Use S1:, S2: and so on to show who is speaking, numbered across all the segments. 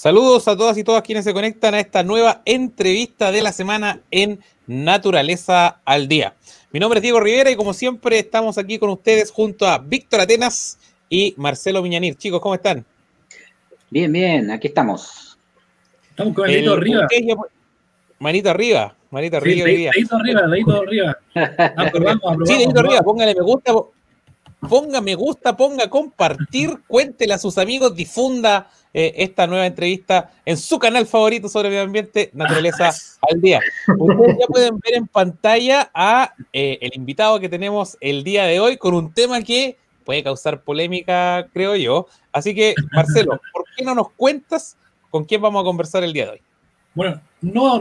S1: Saludos a todas y todas quienes se conectan a esta nueva entrevista de la semana en Naturaleza al Día. Mi nombre es Diego Rivera y como siempre estamos aquí con ustedes junto a Víctor Atenas y Marcelo Miñanir. Chicos, ¿cómo están?
S2: Bien, bien, aquí estamos.
S3: Estamos con el dedito arriba.
S1: Manito arriba, manito arriba hoy día.
S3: Dedito arriba. Aprobamos.
S1: Sí, dedito arriba, póngale me gusta, ponga me gusta, ponga compartir, cuéntele a sus amigos, difunda esta nueva entrevista en su canal favorito sobre medio ambiente, Naturaleza al Día. Ustedes ya pueden ver en pantalla a el invitado que tenemos el día de hoy con un tema que puede causar polémica, creo yo. Así que, Marcelo, ¿por qué no nos cuentas con quién vamos a conversar el día de hoy?
S3: Bueno, no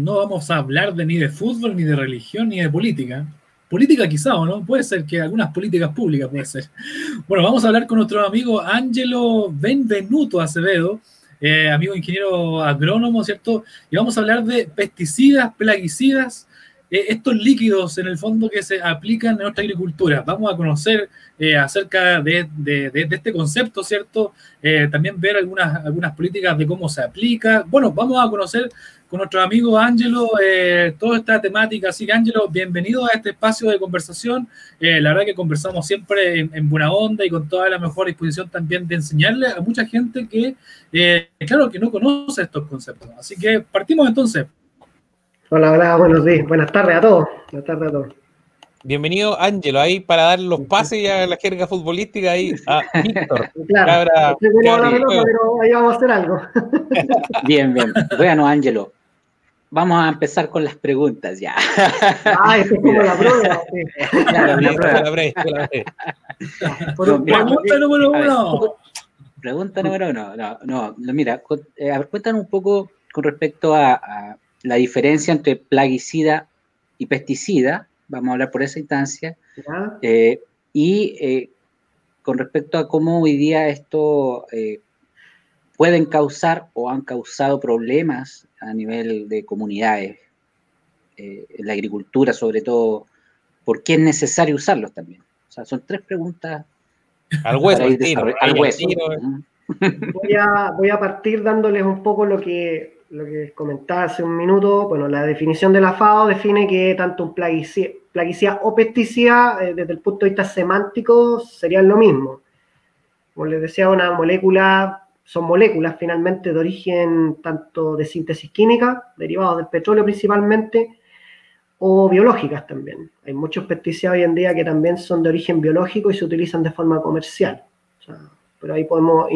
S3: vamos a hablar ni de fútbol, ni de religión, ni de política. Política quizá, ¿o no? Puede ser que algunas políticas públicas, puede ser. Bueno, vamos a hablar con nuestro amigo Ángelo Benvenuto Acevedo, amigo ingeniero agrónomo, ¿cierto? Y vamos a hablar de pesticidas, plaguicidas, estos líquidos en el fondo que se aplican en nuestra agricultura. Vamos a conocer acerca de este concepto, ¿cierto? También ver algunas políticas de cómo se aplica. Bueno, vamos a conocer con nuestro amigo Ángelo toda esta temática. Así que, Ángelo, bienvenido a este espacio de conversación. La verdad que conversamos siempre en buena onda y con toda la mejor disposición también de enseñarle a mucha gente que, claro, que no conoce estos conceptos. Así que partimos entonces.
S4: Hola, buenos días. Buenas tardes a todos.
S1: Bienvenido, Ángelo, ahí para dar los pases y a la jerga futbolística ahí a Víctor.
S4: Claro, pero ahí vamos a hacer algo.
S2: Bien. Bueno, Ángelo, vamos a empezar con las preguntas ya.
S4: Esto es como la prueba.
S2: Claro, la
S3: Pregunta número uno.
S2: Pregunta número uno. No, mira, a ver, cuéntanos un poco con respecto a la diferencia entre plaguicida y pesticida. Vamos a hablar por esa instancia. Y con respecto a cómo hoy día esto pueden causar o han causado problemas a nivel de comunidades, en la agricultura sobre todo, ¿por qué es necesario usarlos también? O sea, son tres preguntas
S1: al hueso.
S2: Al hueso.
S4: Voy a partir dándoles un poco lo que comentaba hace un minuto. Bueno, la definición de la FAO define que tanto un plaguicida o pesticida, desde el punto de vista semántico, serían lo mismo. Como les decía, son moléculas finalmente de origen tanto de síntesis química, derivados del petróleo principalmente, o biológicas también. Hay muchos pesticidas hoy en día que también son de origen biológico y se utilizan de forma comercial. O sea, pero ahí podemos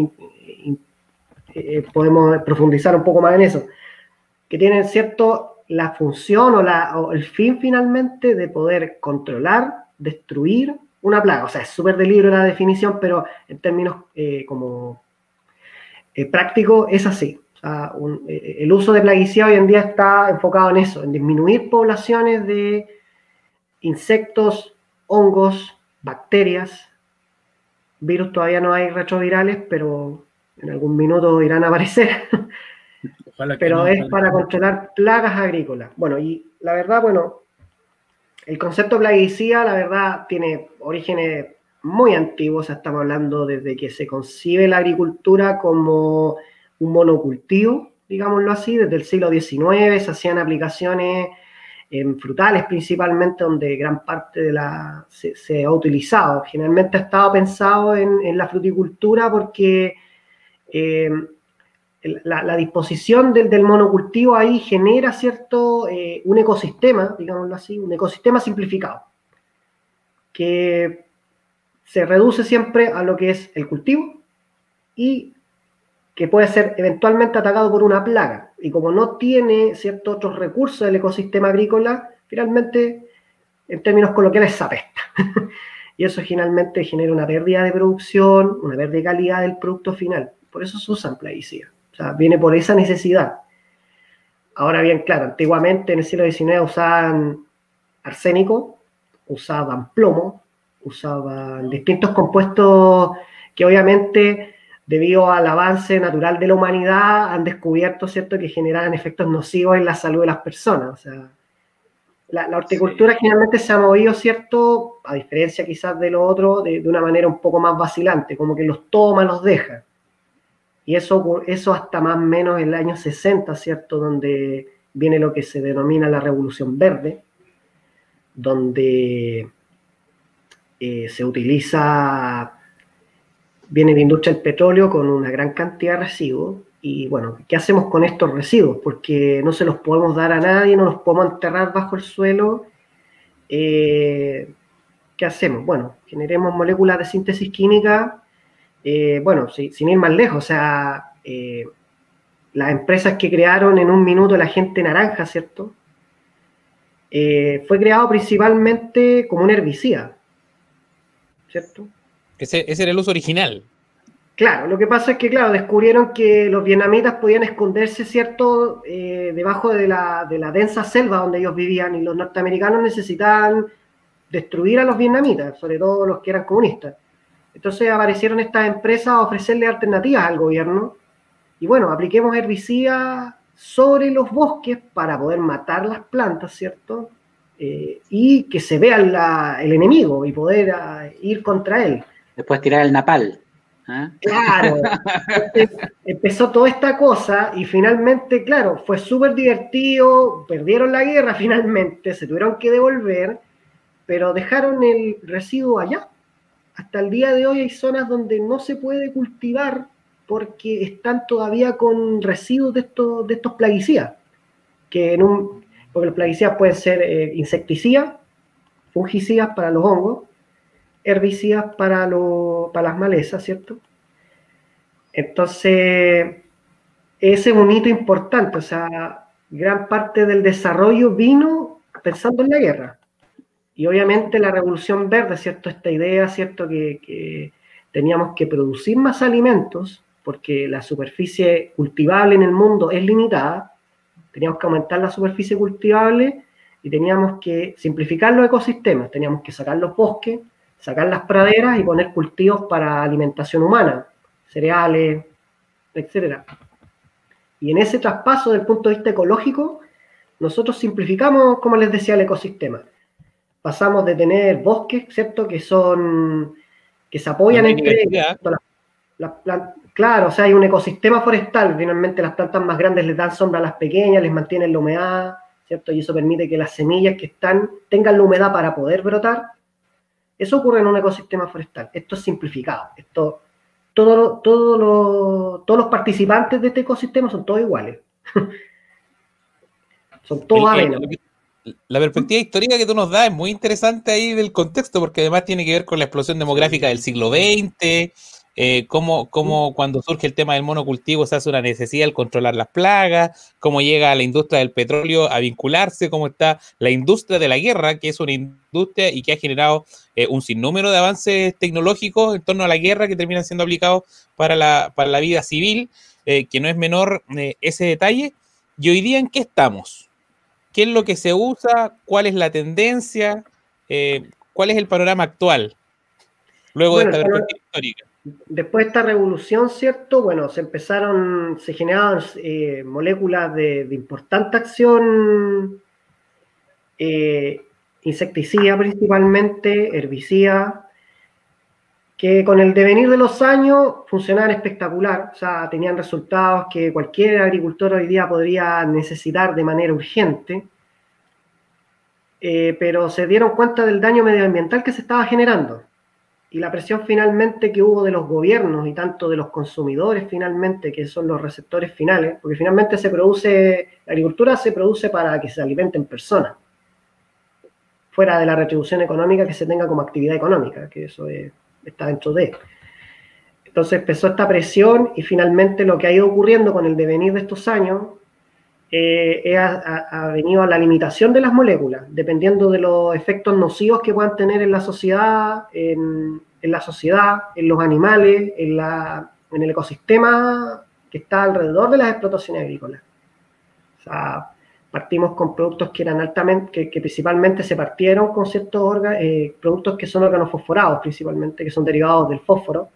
S4: profundizar un poco más en eso, que tienen la función o el fin finalmente de poder controlar, destruir una plaga. O sea, es súper de libro la definición, pero en términos prácticos es así. O sea, el uso de plaguicida hoy en día está enfocado en eso, en disminuir poblaciones de insectos, hongos, bacterias. Virus todavía no hay retrovirales, pero en algún minuto irán a aparecer. Pero es para controlar plagas agrícolas. Bueno, y la verdad, el concepto plaguicida, la verdad, tiene orígenes muy antiguos. O sea, estamos hablando desde que se concibe la agricultura como un monocultivo, digámoslo así. Desde el siglo XIX se hacían aplicaciones en frutales principalmente, donde gran parte se ha utilizado. Generalmente ha estado pensado en la fruticultura porque la disposición del monocultivo ahí genera un ecosistema, digámoslo así, un ecosistema simplificado, que se reduce siempre a lo que es el cultivo y que puede ser eventualmente atacado por una plaga. Y como no tiene ciertos otros recursos del ecosistema agrícola, finalmente, en términos coloquiales, se apesta. Y eso finalmente genera una pérdida de producción, una pérdida de calidad del producto final. Por eso se usan plaguicidas. O sea, viene por esa necesidad. Ahora bien, claro, antiguamente en el siglo XIX usaban arsénico, usaban plomo, usaban distintos compuestos que obviamente, debido al avance natural de la humanidad, han descubierto, ¿cierto?, que generan efectos nocivos en la salud de las personas. O sea, la horticultura generalmente se ha movido, ¿cierto?, a diferencia quizás de lo otro, de una manera un poco más vacilante, como que los toma, los deja. Y eso hasta más o menos el año 60, ¿cierto? Donde viene lo que se denomina la Revolución Verde, donde se utiliza, viene la industria del petróleo con una gran cantidad de residuos. Y bueno, ¿qué hacemos con estos residuos? Porque no se los podemos dar a nadie, no los podemos enterrar bajo el suelo. ¿Qué hacemos? Bueno, generemos moléculas de síntesis química. Bueno, sin ir más lejos, o sea, las empresas que crearon en un minuto el agente naranja, ¿cierto? Fue creado principalmente como un herbicida, ¿cierto?
S1: Ese era el uso original.
S4: Claro, lo que pasa es que, claro, descubrieron que los vietnamitas podían esconderse, ¿cierto?, debajo de la densa selva donde ellos vivían, y los norteamericanos necesitaban destruir a los vietnamitas, sobre todo los que eran comunistas. Entonces aparecieron estas empresas a ofrecerle alternativas al gobierno, y bueno, apliquemos herbicidas sobre los bosques para poder matar las plantas, ¿cierto? Y que se vea el enemigo y poder ir contra él.
S2: Después tirar el napal.
S4: Claro, entonces, empezó toda esta cosa y finalmente, claro, fue súper divertido, perdieron la guerra finalmente, se tuvieron que devolver, pero dejaron el residuo allá. Hasta el día de hoy hay zonas donde no se puede cultivar porque están todavía con residuos de estos plaguicidas, porque los plaguicidas pueden ser insecticidas, fungicidas para los hongos, herbicidas para las malezas, ¿cierto? Entonces, ese es un hito importante, o sea, gran parte del desarrollo vino pensando en la guerra. Y obviamente la Revolución Verde, ¿cierto? Esta idea, ¿cierto? Que teníamos que producir más alimentos, porque la superficie cultivable en el mundo es limitada, teníamos que aumentar la superficie cultivable y teníamos que simplificar los ecosistemas, teníamos que sacar los bosques, sacar las praderas y poner cultivos para alimentación humana, cereales, etc. Y en ese traspaso, desde el punto de vista ecológico, nosotros simplificamos, como les decía, el ecosistema. Pasamos de tener bosques, ¿cierto?, que se apoyan entre ellos. Claro, o sea, hay un ecosistema forestal, finalmente las plantas más grandes les dan sombra a las pequeñas, les mantienen la humedad, ¿cierto? Y eso permite que las semillas que tengan la humedad para poder brotar. Eso ocurre en un ecosistema forestal. Esto es simplificado. Todos los participantes de este ecosistema son todos iguales. Son todos avenos.
S1: La perspectiva histórica que tú nos das es muy interesante ahí del contexto, porque además tiene que ver con la explosión demográfica del siglo XX, cómo cuando surge el tema del monocultivo se hace una necesidad de controlar las plagas, cómo llega la industria del petróleo a vincularse, cómo está la industria de la guerra, que es una industria y que ha generado un sinnúmero de avances tecnológicos en torno a la guerra que terminan siendo aplicados para la vida civil, que no es menor ese detalle. Y hoy día, ¿en qué estamos? ¿Qué es lo que se usa? ¿Cuál es la tendencia? ¿Cuál es el panorama actual? Luego de esta perspectiva histórica.
S4: Después de esta revolución, ¿cierto? Bueno, se generaban moléculas de importante acción, insecticida principalmente, herbicida, que con el devenir de los años funcionaban espectacular, o sea, tenían resultados que cualquier agricultor hoy día podría necesitar de manera urgente, pero se dieron cuenta del daño medioambiental que se estaba generando y la presión finalmente que hubo de los gobiernos y tanto de los consumidores finalmente, que son los receptores finales, porque finalmente la agricultura se produce para que se alimenten personas, fuera de la retribución económica que se tenga como actividad económica, que eso está dentro de. Entonces empezó esta presión y finalmente lo que ha ido ocurriendo con el devenir de estos años ha venido a la limitación de las moléculas, dependiendo de los efectos nocivos que puedan tener en la sociedad, en los animales, en el ecosistema que está alrededor de las explotaciones agrícolas. O sea, partimos con productos que eran altamente, que principalmente se partieron con ciertos productos que son organofosforados principalmente, que son derivados del fósforo,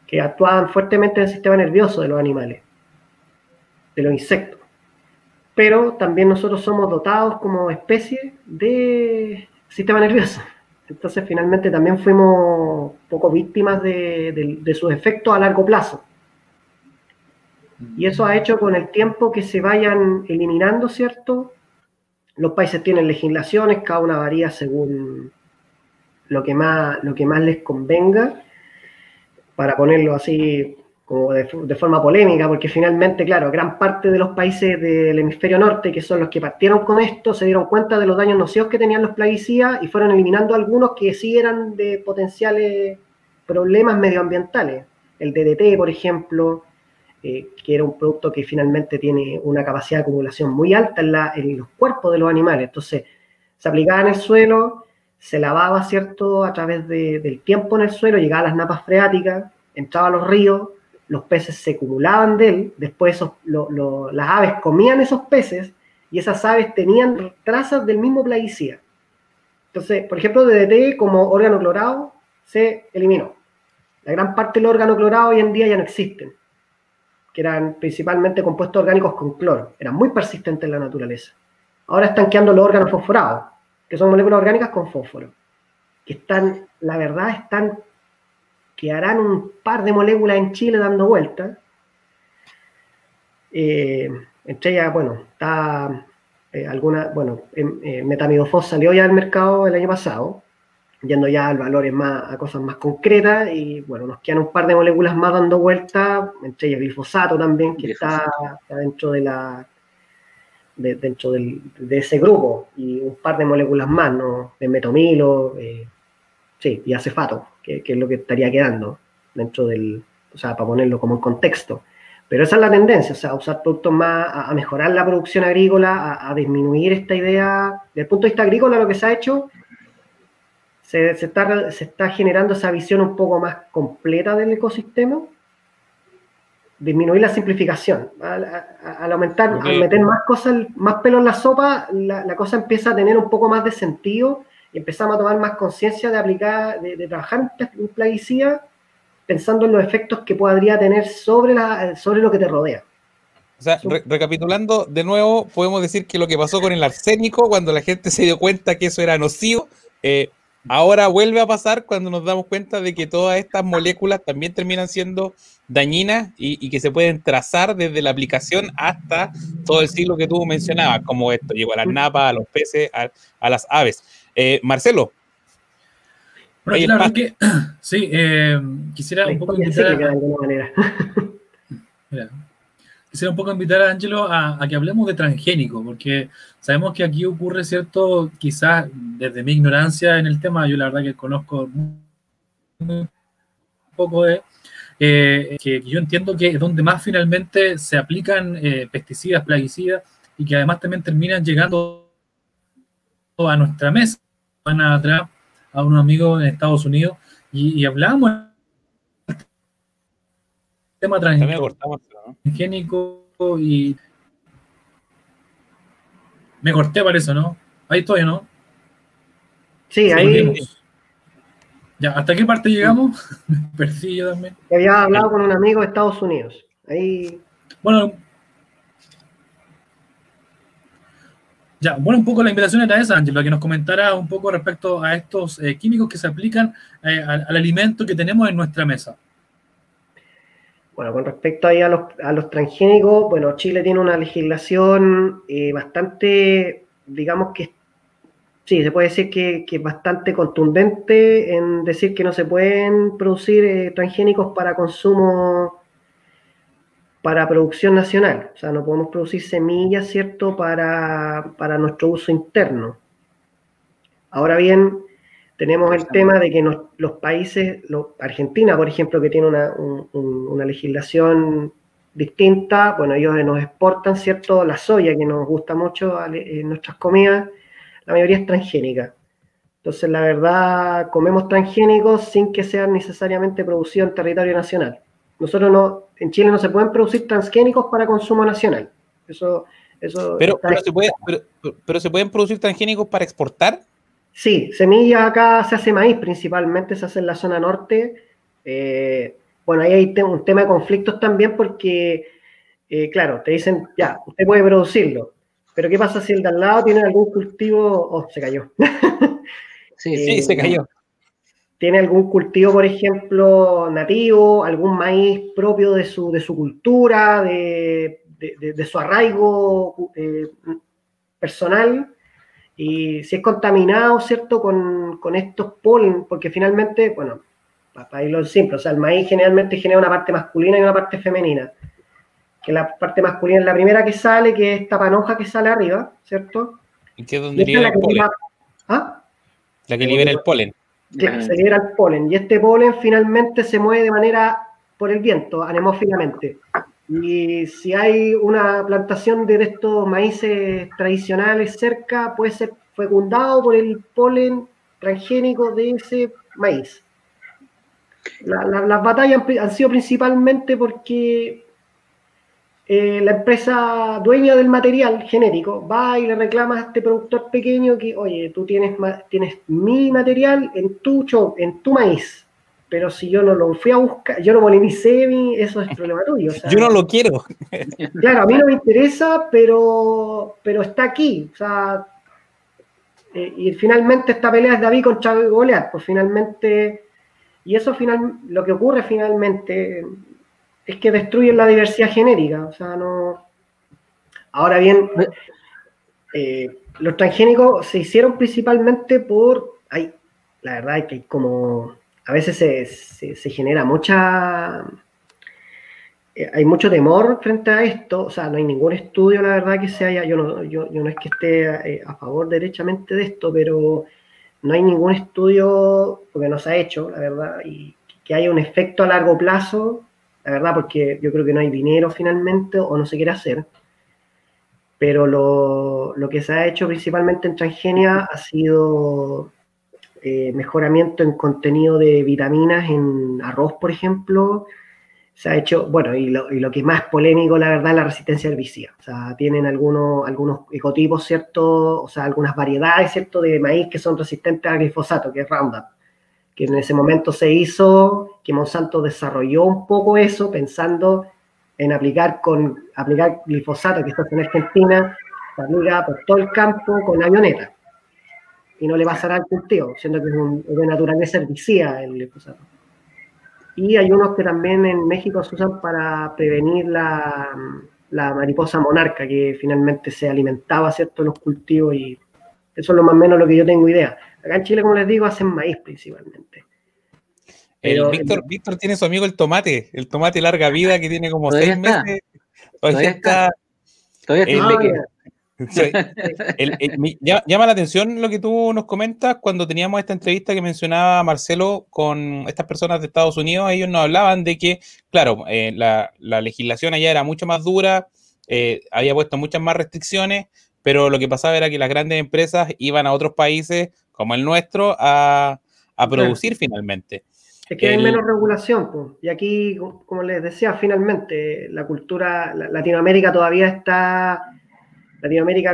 S4: que actúan fuertemente en el sistema nervioso de los animales, de los insectos. Pero también nosotros somos dotados como especie de sistema nervioso. Entonces finalmente también fuimos poco víctimas de sus efectos a largo plazo. Y eso ha hecho con el tiempo que se vayan eliminando, ¿cierto? Los países tienen legislaciones, cada una varía según lo que más les convenga, para ponerlo así como de forma polémica, porque finalmente, claro, gran parte de los países del hemisferio norte, que son los que partieron con esto, se dieron cuenta de los daños nocivos que tenían los plaguicidas y fueron eliminando algunos que sí eran de potenciales problemas medioambientales. El DDT, por ejemplo, que era un producto que finalmente tiene una capacidad de acumulación muy alta en los cuerpos de los animales. Entonces, se aplicaba en el suelo, se lavaba, ¿cierto?, a través del tiempo en el suelo, llegaba a las napas freáticas, entraba a los ríos, los peces se acumulaban de él, después las aves comían esos peces y esas aves tenían trazas del mismo plaguicida. Entonces, por ejemplo, DDT como órgano clorado se eliminó. La gran parte del órgano clorado hoy en día ya no existen, que eran principalmente compuestos orgánicos con cloro, eran muy persistentes en la naturaleza. Ahora están quedando los órganos fosforados, que son moléculas orgánicas con fósforo, que están, la verdad, quedarán un par de moléculas en Chile dando vueltas. Entre ellas, bueno, está metamidofos salió ya al mercado el año pasado, yendo ya a valores a cosas más concretas, y bueno, nos quedan un par de moléculas más dando vueltas, entre ellas glifosato también, que está dentro de ese grupo, y un par de moléculas más, ¿no? De metomilo, y acefato, que es lo que estaría quedando dentro o sea, para ponerlo como en contexto. Pero esa es la tendencia, o sea, usar productos más, a mejorar la producción agrícola, a disminuir esta idea. Desde el punto de vista agrícola, lo que se ha hecho, se está generando esa visión un poco más completa del ecosistema, disminuir la simplificación. Al aumentar, al meter más cosas, más pelo en la sopa, la cosa empieza a tener un poco más de sentido, y empezamos a tomar más conciencia de aplicar, de trabajar un plaguicida pensando en los efectos que podría tener sobre lo que te rodea.
S1: O sea, recapitulando de nuevo, podemos decir que lo que pasó con el arsénico, cuando la gente se dio cuenta que eso era nocivo, ahora vuelve a pasar cuando nos damos cuenta de que todas estas moléculas también terminan siendo dañinas y que se pueden trazar desde la aplicación hasta todo el ciclo que tú mencionabas, como esto, llegó a las napas, a los peces, a las aves. Marcelo.
S3: Bueno, claro que sí, quisiera un poco invitar quisiera un poco invitar a Ángelo a que hablemos de transgénico, porque sabemos que aquí ocurre cierto, quizás desde mi ignorancia en el tema, yo la verdad que conozco muy poco que yo entiendo que es donde más finalmente se aplican pesticidas, plaguicidas, y que además también terminan llegando a nuestra mesa. Van atrás a unos amigos en Estados Unidos y hablábamos del tema transgénico y me corté para eso, ¿no? Ahí estoy, ¿no?
S4: Sí, ahí.
S3: Ya, ¿hasta qué parte llegamos? Me perdí yo también.
S4: Había hablado con un amigo de Estados Unidos. Ahí.
S3: Bueno, un poco la invitación era esa, Ángelo, que nos comentara un poco respecto a estos químicos que se aplican al alimento que tenemos en nuestra mesa.
S4: Bueno, con respecto ahí a los transgénicos, bueno, Chile tiene una legislación bastante, digamos que sí, se puede decir que es bastante contundente en decir que no se pueden producir transgénicos para consumo, para producción nacional. O sea, no podemos producir semillas, ¿cierto?, para nuestro uso interno. Ahora bien, tenemos el tema de que los países, Argentina, por ejemplo, que tiene una legislación distinta, bueno, ellos nos exportan, ¿cierto?, la soya, que nos gusta mucho en nuestras comidas, la mayoría es transgénica. Entonces, la verdad, comemos transgénicos sin que sean necesariamente producidos en territorio nacional. En Chile no se pueden producir transgénicos para consumo nacional.
S1: Pero se pueden producir transgénicos para exportar.
S4: Sí, semillas acá se hace maíz, principalmente se hace en la zona norte. Bueno, ahí hay un tema de conflictos también porque, claro, te dicen, ya, usted puede producirlo, pero ¿qué pasa si el de al lado tiene algún cultivo? Oh, se cayó.
S1: Sí, se cayó.
S4: tiene algún cultivo, por ejemplo, nativo, algún maíz propio de su cultura, de su arraigo personal, y si es contaminado, ¿cierto?, con estos polen, porque finalmente, bueno, para irlo simple, o sea, el maíz generalmente genera una parte masculina y una parte femenina, que la parte masculina es la primera que sale, que es esta panoja que sale arriba, ¿cierto?
S1: ¿Y qué es donde libera el polen?
S4: ¿Ah?
S1: La que libera el polen.
S4: Claro, se libera el polen, y este polen finalmente se mueve de manera por el viento, anemófilamente. Y si hay una plantación de estos maíces tradicionales cerca, puede ser fecundado por el polen transgénico de ese maíz. Las batallas han sido principalmente porque la empresa dueña del material genético va y le reclama a este productor pequeño que, oye, tú tienes mi material en tu maíz, pero si yo no lo fui a buscar, yo no polinicé, eso es problema tuyo. O sea,
S1: yo no lo quiero.
S4: Claro, a mí no me interesa, pero está aquí. O sea, y finalmente esta pelea es David contra Goliat, pues finalmente, y eso lo que ocurre finalmente es que destruyen la diversidad genética. O sea, no. Ahora bien, los transgénicos se hicieron principalmente la verdad es que hay como, a veces se genera hay mucho temor frente a esto. O sea, no hay ningún estudio, la verdad, que se haya, yo no es que esté a favor derechamente de esto, pero no hay ningún estudio, porque no se ha hecho, la verdad, y que haya un efecto a largo plazo, la verdad, porque yo creo que no hay dinero finalmente, o no se quiere hacer. Pero lo que se ha hecho principalmente en transgenia ha sido mejoramiento en contenido de vitaminas en arroz, por ejemplo. Se ha hecho, bueno, y lo que es más polémico, la verdad, es la resistencia herbicida. O sea, tienen algunos ecotipos, ¿cierto? O sea, algunas variedades, ¿cierto?, de maíz que son resistentes al glifosato, que es Roundup, que en ese momento se hizo, que Monsanto desarrolló un poco eso, pensando en aplicar glifosato, que está en Argentina, se aplica por todo el campo con avioneta, y no le pasará al cultivo, siendo que es de naturaleza herbicida el glifosato. Y hay unos que también en México se usan para prevenir la mariposa monarca, que finalmente se alimentaba, ¿cierto?, en los cultivos, y eso es lo más o menos lo que yo tengo idea. Acá en Chile, como les digo, hacen maíz principalmente.
S1: Pero Víctor tiene su amigo el tomate larga vida, que tiene como 6 meses. Todavía está. Llama la atención lo que tú nos comentas cuando teníamos esta entrevista que mencionaba Marcelo con estas personas de Estados Unidos. Ellos nos hablaban de que, claro, la legislación allá era mucho más dura, había puesto muchas más restricciones, pero lo que pasaba era que las grandes empresas iban a otros países como el nuestro a producir finalmente.
S4: Es que hay menos regulación, pues. Y aquí, como les decía, finalmente la cultura, Latinoamérica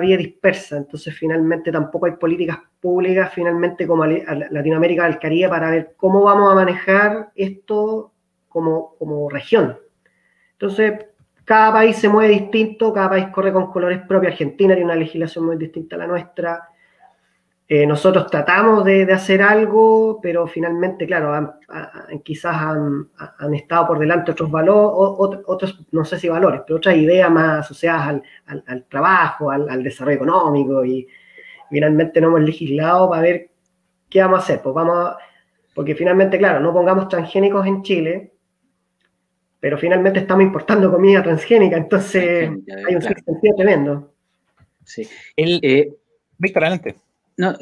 S4: vive dispersa, entonces finalmente tampoco hay políticas públicas finalmente como Latinoamérica del Caribe para ver cómo vamos a manejar esto como región. Entonces, cada país se mueve distinto, cada país corre con colores propios. Argentina tiene una legislación muy distinta a la nuestra. Nosotros tratamos de hacer algo, pero finalmente, claro, quizás han estado por delante otros valores, otros, no sé si valores, pero otras ideas más asociadas al trabajo, al desarrollo económico, y finalmente no hemos legislado para ver qué vamos a hacer. Pues porque finalmente, claro, no pongamos transgénicos en Chile, pero finalmente estamos importando comida transgénica, entonces hay un sentido tremendo.
S2: Sí.
S1: Víctor, adelante.
S2: No,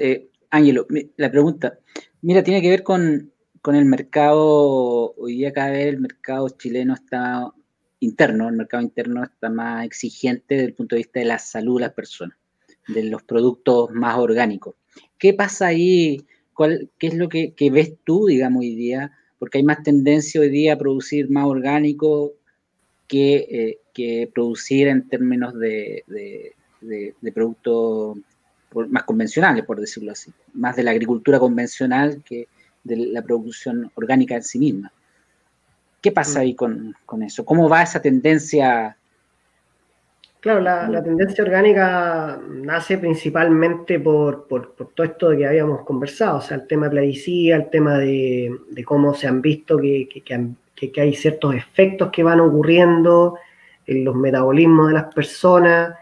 S2: Ángelo, la pregunta, mira, tiene que ver con el mercado. Hoy día cada vez el mercado chileno está interno, el mercado interno está más exigente desde el punto de vista de la salud de las personas, de los productos más orgánicos. ¿Qué pasa ahí? ¿Qué es lo que ves tú, digamos, hoy día? Porque hay más tendencia hoy día a producir más orgánico que producir en términos de productos más convencionales, por decirlo así, más de la agricultura convencional que de la producción orgánica en sí misma. ¿Qué pasa ahí con eso? ¿Cómo va esa tendencia?
S4: Claro, la tendencia orgánica nace principalmente por todo esto de que habíamos conversado, o sea, el tema de plaguicida, el tema de cómo se han visto que hay ciertos efectos que van ocurriendo en los metabolismos de las personas,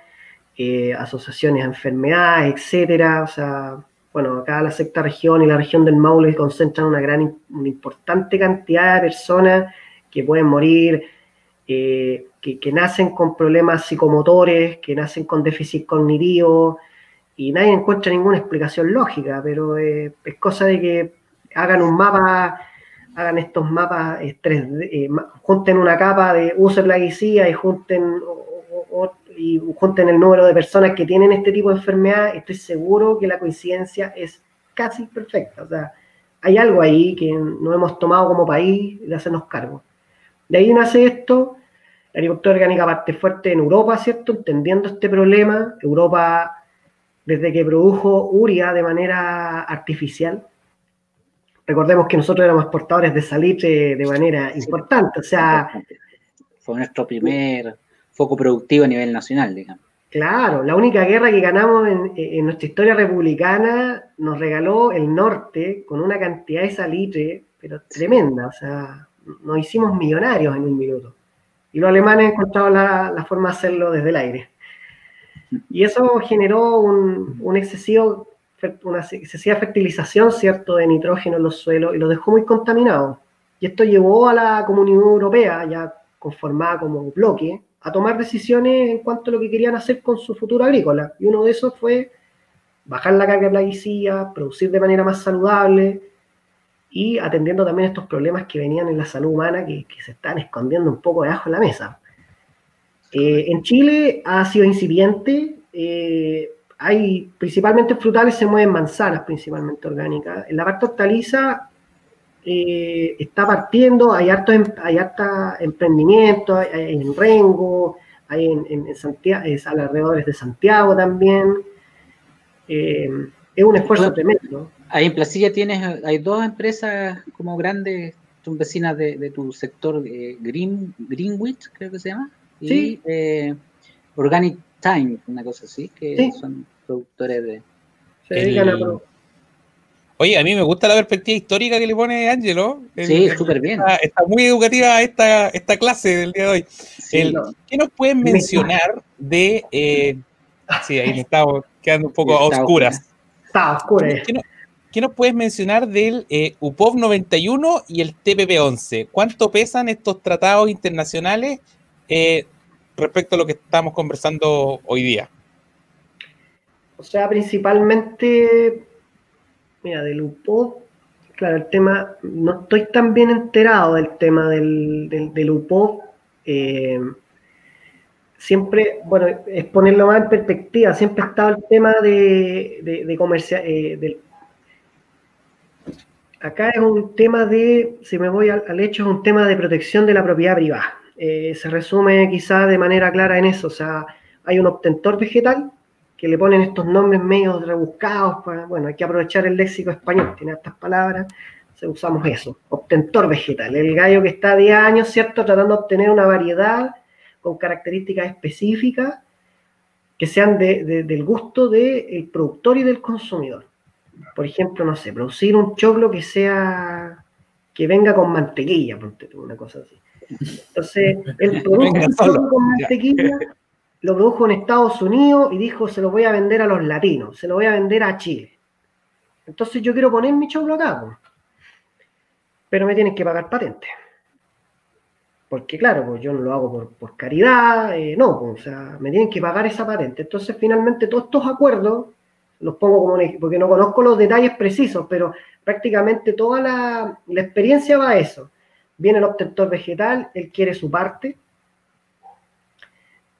S4: asociaciones a enfermedades, etcétera. O sea, bueno, acá la sexta región y la región del Maule concentran una importante cantidad de personas que pueden morir, que nacen con problemas psicomotores, que nacen con déficit cognitivo, y nadie encuentra ninguna explicación lógica, pero es cosa de que hagan un mapa, hagan estos mapas 3D, junten una capa de uso de plaguicida y junten el número de personas que tienen este tipo de enfermedad. Estoy seguro que la coincidencia es casi perfecta. O sea, hay algo ahí que no hemos tomado como país de hacernos cargo. De ahí nace esto. La agricultura orgánica parte fuerte en Europa, ¿cierto? Entendiendo este problema. Europa, desde que produjo urea de manera artificial, recordemos que nosotros éramos exportadores de salitre de manera importante, o sea...
S2: Fue nuestro primer foco productivo a nivel nacional, digamos.
S4: Claro, la única guerra que ganamos en nuestra historia republicana nos regaló el norte con una cantidad de salitre, pero tremenda, o sea, nos hicimos millonarios en un minuto. Y los alemanes encontraron la forma de hacerlo desde el aire. Y eso generó una excesiva fertilización, ¿cierto?, de nitrógeno en los suelos y lo dejó muy contaminado. Y esto llevó a la Comunidad Europea, ya conformada como bloque, a tomar decisiones en cuanto a lo que querían hacer con su futuro agrícola. Y uno de esos fue bajar la carga de plaguicida, producir de manera más saludable y atendiendo también estos problemas que venían en la salud humana que se están escondiendo un poco debajo de la mesa. En Chile ha sido incipiente, hay principalmente frutales, se mueven manzanas principalmente orgánicas. En la parte hortaliza está partiendo, hay harto emprendimiento, hay en Rengo, hay en Santiago, alrededor de Santiago también. Es un esfuerzo tremendo.
S2: Ahí en Placilla hay dos empresas como grandes, son vecinas de tu sector, Greenwich, creo que se llama, y
S4: sí.
S2: Organic Time, una cosa así, que
S4: sí.
S2: son productores de...
S4: Se dedican a...
S1: Oye, a mí me gusta la perspectiva histórica que le pone Ángelo.
S2: Sí, súper bien.
S1: Está muy educativa esta clase del día de hoy. Sí, ¿qué nos puedes mencionar de... sí, ahí me estaba quedando un poco a oscuras.
S4: Está oscura.
S1: ¿Qué nos puedes mencionar del UPOV 91 y el TPP 11? ¿Cuánto pesan estos tratados internacionales respecto a lo que estamos conversando hoy día?
S4: O sea, principalmente, mira, del UPOV, claro, el tema, no estoy tan bien enterado del tema del UPOV. Siempre, bueno, es ponerlo más en perspectiva, siempre ha estado el tema de comercial. Acá es un tema si me voy al hecho, es un tema de protección de la propiedad privada. Se resume quizás de manera clara en eso, o sea, hay un obtentor vegetal que le ponen estos nombres medio rebuscados, bueno, hay que aprovechar el léxico español, tiene estas palabras, usamos eso, obtentor vegetal, el gallo que está 10 años, ¿cierto?, tratando de obtener una variedad con características específicas que sean del gusto del productor y del consumidor. Por ejemplo, no sé, producir un choclo que venga con mantequilla, una cosa así. Entonces, él produjo un choclo con mantequilla, lo produjo en Estados Unidos y dijo, se lo voy a vender a los latinos, se lo voy a vender a Chile. Entonces yo quiero poner mi choclo acá, pero me tienen que pagar patente. Porque claro, pues yo no lo hago por caridad, no, o sea, me tienen que pagar esa patente. Entonces finalmente todos estos acuerdos, los pongo como porque no conozco los detalles precisos, pero prácticamente toda la experiencia va a eso. Viene el obtentor vegetal, él quiere su parte,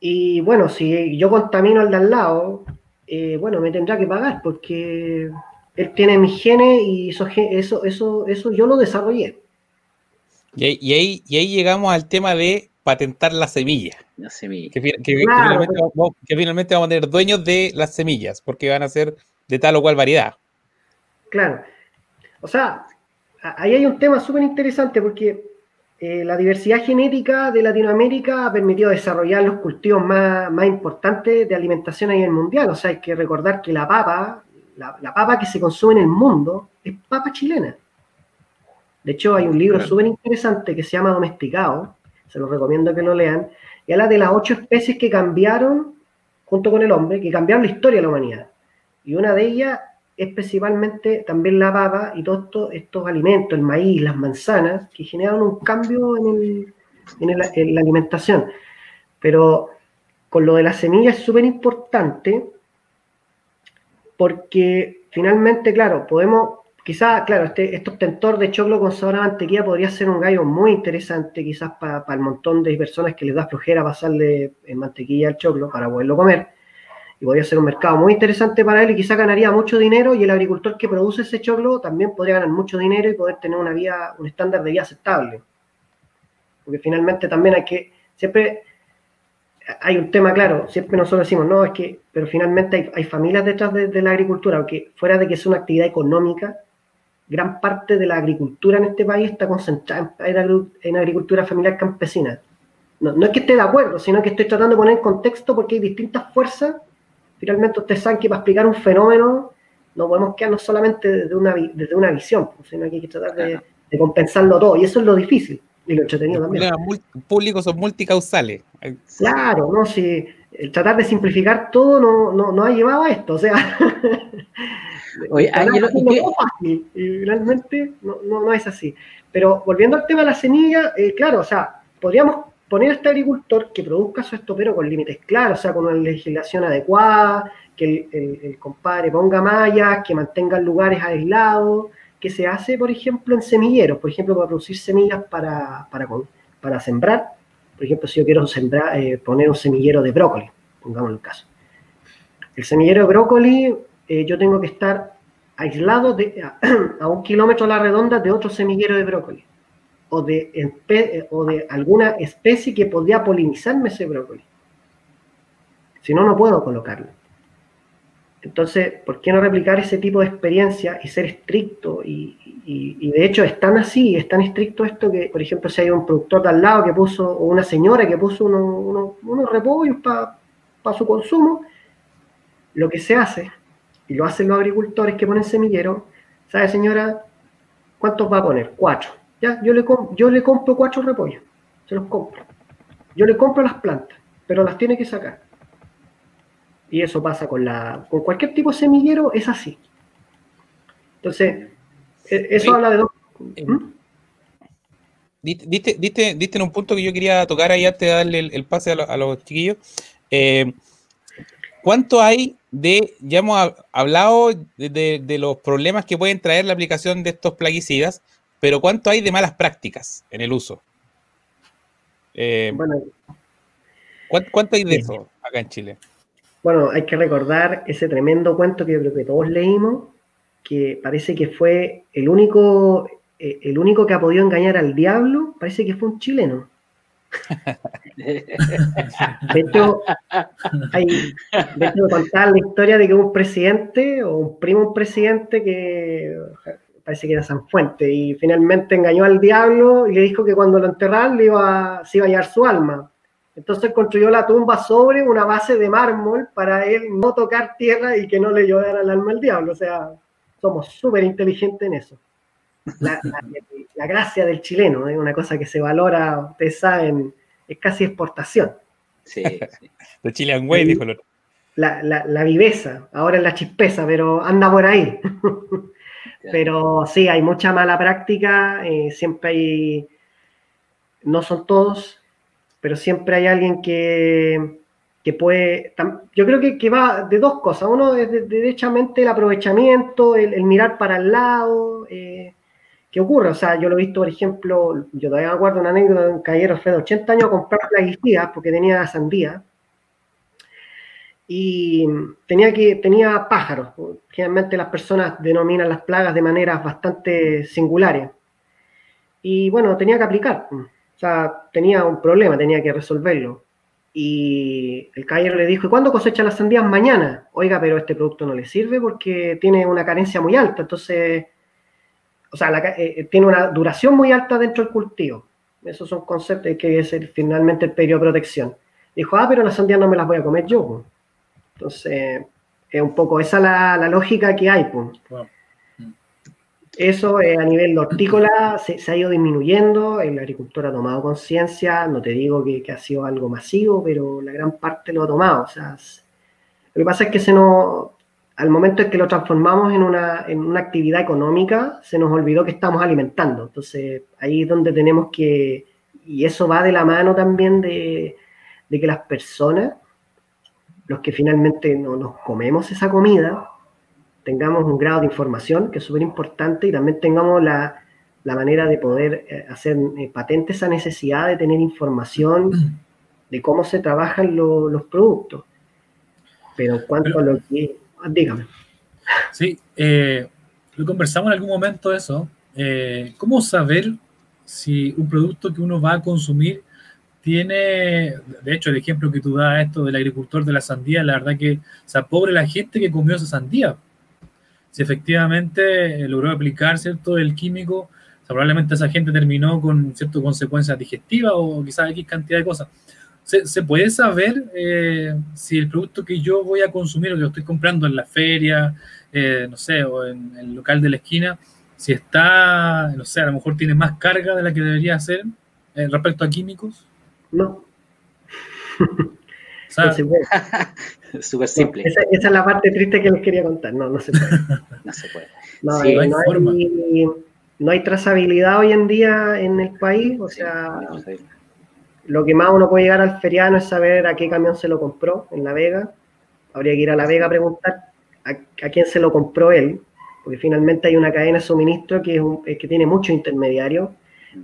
S4: y bueno, si yo contamino al de al lado, bueno, me tendrá que pagar, porque él tiene mis genes y eso yo lo desarrollé.
S1: Y ahí llegamos al tema de patentar la semilla.
S2: La semilla.
S1: Que finalmente vamos a tener dueños de las semillas, porque van a ser de tal o cual variedad.
S4: Claro. O sea, ahí hay un tema súper interesante, porque la diversidad genética de Latinoamérica ha permitido desarrollar los cultivos más importantes de alimentación a nivel mundial. O sea, hay que recordar que la papa que se consume en el mundo es papa chilena. De hecho, hay un libro súper interesante que se llama Domesticado, se lo recomiendo que lo lean, y habla de las 8 especies que cambiaron, junto con el hombre, que cambiaron la historia de la humanidad. Y una de ellas es principalmente también la papa y todos estos alimentos, el maíz, las manzanas, que generan un cambio en la alimentación. Pero con lo de la semilla es súper importante porque finalmente, claro, podemos, quizás, claro, este obtentor de choclo con sabor a mantequilla podría ser un gallo muy interesante quizás para el montón de personas que les da flojera pasarle mantequilla al choclo para poderlo comer. Y podría ser un mercado muy interesante para él y quizá ganaría mucho dinero y el agricultor que produce ese choclo también podría ganar mucho dinero y poder tener un estándar de vida aceptable. Porque finalmente también siempre hay un tema claro, siempre nosotros decimos, no, es que, pero finalmente hay familias detrás de la agricultura, aunque fuera de que es una actividad económica, gran parte de la agricultura en este país está concentrada en agricultura familiar campesina. No es que esté de acuerdo, sino que estoy tratando de poner en contexto porque hay distintas fuerzas. Finalmente ustedes saben que para explicar un fenómeno no podemos quedarnos solamente desde una visión, sino que hay que tratar de compensarlo todo, y eso es lo difícil y lo entretenido también.
S1: Los públicos son multicausales.
S4: Claro, ¿no? Si el tratar de simplificar todo no ha llevado a esto, o sea,
S2: Oye, Ángelo,
S4: fácil, y realmente no es así. Pero volviendo al tema de la semilla, claro, o sea, podríamos poner a este agricultor que produzca su esto, pero con límites claros, o sea, con una legislación adecuada, que el compadre ponga mallas, que mantenga lugares aislados, que se hace, por ejemplo, en semilleros, por ejemplo, para producir semillas para sembrar. Por ejemplo, si yo quiero poner un semillero de brócoli, pongamos el caso. El semillero de brócoli, yo tengo que estar aislado a 1 kilómetro a la redonda de otro semillero de brócoli. O de alguna especie que podría polinizarme ese brócoli. Si no, no puedo colocarlo. Entonces, ¿por qué no replicar ese tipo de experiencia y ser estricto? Y de hecho es tan estricto esto que, por ejemplo, si hay un productor de al lado que puso, o una señora que puso unos repollos para su consumo, lo que se hace, y lo hacen los agricultores que ponen semillero, ¿sabe, señora? ¿Cuántos va a poner? 4. Ya, yo le compro 4 repollos, se los compro. Yo le compro las plantas, pero las tiene que sacar. Y eso pasa con cualquier tipo de semillero, es así. Entonces, eso habla de dos.
S1: Diste en un punto que yo quería tocar ahí antes de darle el pase a los chiquillos. ¿Cuánto hay ya hemos hablado de los problemas que pueden traer la aplicación de estos plaguicidas, pero cuánto hay de malas prácticas en el uso?
S4: Bueno,
S1: ¿cuánto hay de eso acá en Chile?
S4: Bueno, hay que recordar ese tremendo cuento que yo creo que todos leímos, que parece que fue el único que ha podido engañar al diablo, parece que fue un chileno. De hecho, contar la historia de que un presidente o un primo de un presidente que parece que era Sanfuente y finalmente engañó al diablo y le dijo que cuando lo enterraran se iba a llevar su alma. Entonces construyó la tumba sobre una base de mármol para él no tocar tierra y que no le llevara el alma al diablo. O sea, somos súper inteligentes en eso. La gracia del chileno es una cosa que se valora, ustedes saben, es casi exportación.
S2: Sí.
S1: The Chilean Way, dijo el otro.
S4: La viveza, ahora es la chispeza, pero anda por ahí. Pero sí, hay mucha mala práctica, siempre hay, no son todos, pero siempre hay alguien que puede, yo creo que va de dos cosas. Uno es derechamente el aprovechamiento, el mirar para el lado, ¿qué ocurre? O sea, yo lo he visto, por ejemplo, yo todavía me acuerdo una anécdota de un caballero fue de 80 años a comprar plaguicidas porque tenía sandía y tenía pájaros. Generalmente las personas denominan las plagas de maneras bastante singulares. Y bueno, tenía que aplicar. O sea, tenía un problema, tenía que resolverlo. Y el caballero le dijo, ¿y cuándo cosecha las sandías? Mañana. Oiga, pero este producto no le sirve porque tiene una carencia muy alta. Entonces, o sea, tiene una duración muy alta dentro del cultivo. Esos son conceptos que es finalmente el periodo de protección. Dijo, pero las sandías no me las voy a comer yo, pues. Entonces, es un poco esa la lógica que hay, pues.
S3: Wow.
S4: Eso a nivel hortícola se ha ido disminuyendo, la agricultura ha tomado conciencia, no te digo que ha sido algo masivo, pero la gran parte lo ha tomado. O sea, lo que pasa es que al momento en que lo transformamos en una actividad económica, se nos olvidó que estamos alimentando. Entonces, ahí es donde tenemos que, y eso va de la mano también de que las personas, los que finalmente no nos comemos esa comida, tengamos un grado de información que es súper importante y también tengamos la manera de poder hacer patente esa necesidad de tener información de cómo se trabajan los productos. Pero en cuanto a lo que... Dígame.
S3: Sí, lo conversamos en algún momento eso. ¿Cómo saber si un producto que uno va a consumir tiene, de hecho, el ejemplo que tú das, esto del agricultor de la sandía, la verdad que, o sea, pobre la gente que comió esa sandía. Si efectivamente logró aplicar, ¿cierto?, el químico, o sea, probablemente esa gente terminó con, ¿cierto?, consecuencias digestivas o quizás X cantidad de cosas. ¿Se puede saber si el producto que yo voy a consumir o que yo estoy comprando en la feria, no sé, o en el local de la esquina, si está, no sé, a lo mejor tiene más carga de la que debería hacer respecto a químicos?
S4: No.
S3: O sea,
S4: no se puede.
S2: Súper simple.
S4: Esa es la parte triste que les quería contar. No se puede.
S2: No se puede.
S4: No,
S2: Sí,
S4: no hay trazabilidad hoy en día en el país. O sea, lo que más uno puede llegar al feriano es saber a qué camión se lo compró en La Vega. Habría que ir a La Vega a preguntar a quién se lo compró él, porque finalmente hay una cadena de suministro que tiene muchos intermediarios.